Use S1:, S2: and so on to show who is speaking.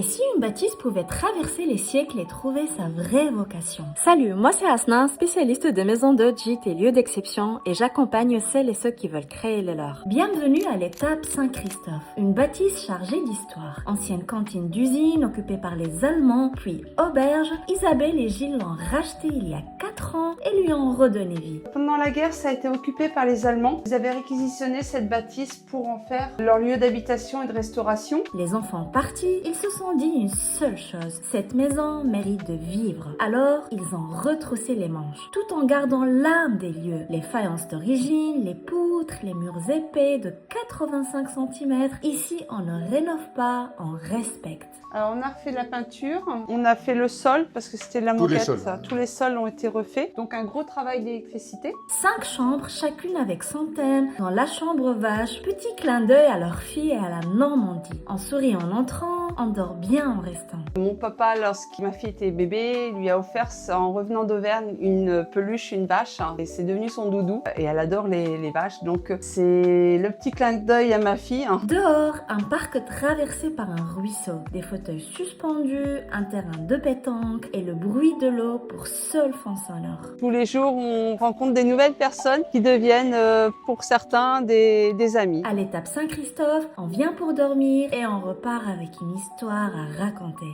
S1: Et si une bâtisse pouvait traverser les siècles et trouver sa vraie vocation? Salut, moi c'est Asna, spécialiste de maisons d'hôtes, gîtes et lieux d'exception, et j'accompagne celles et ceux qui veulent créer le leur. Bienvenue à l'étape Saint-Christophe, une bâtisse chargée d'histoire. Ancienne cantine d'usine occupée par les Allemands, puis auberge, Isabelle et Gilles l'ont rachetée il y a 4 ans et lui ont redonné vie.
S2: Pendant la guerre, ça a été occupé par les Allemands. Ils avaient réquisitionné cette bâtisse pour en faire leur lieu d'habitation et de restauration.
S1: Les enfants partis, ils se sont dit une seule chose, cette maison mérite de vivre. Alors, ils ont retroussé les manches, tout en gardant l'âme des lieux. Les faïences d'origine, les poutres, les murs épais de 85 cm. Ici, on ne rénove pas, on respecte.
S2: Alors, on a refait la peinture, on a fait le sol parce que c'était de la moquette. Tous les sols ont été refaits. Donc, un gros travail d'électricité.
S1: 5 chambres, chacune avec son thème. Dans la chambre vache, petit clin d'œil à leur fille et à la Normandie. On sourit en entrant, on dort bien en restant.
S2: Mon papa, lorsque ma fille était bébé, lui a offert, en revenant d'Auvergne, une peluche, une vache. Et c'est devenu son doudou. Et elle adore les vaches. Donc, c'est le petit clin d'œil à ma fille.
S1: Dehors, un parc traversé par un ruisseau. Des fauteuils suspendus, un terrain de pétanque et le bruit de l'eau pour seul fond sonore.
S2: Tous les jours, on rencontre des nouvelles personnes qui deviennent, pour certains, des amis.
S1: À l'étape Saint-Christophe, on vient pour dormir et on repart avec une histoire à raconter.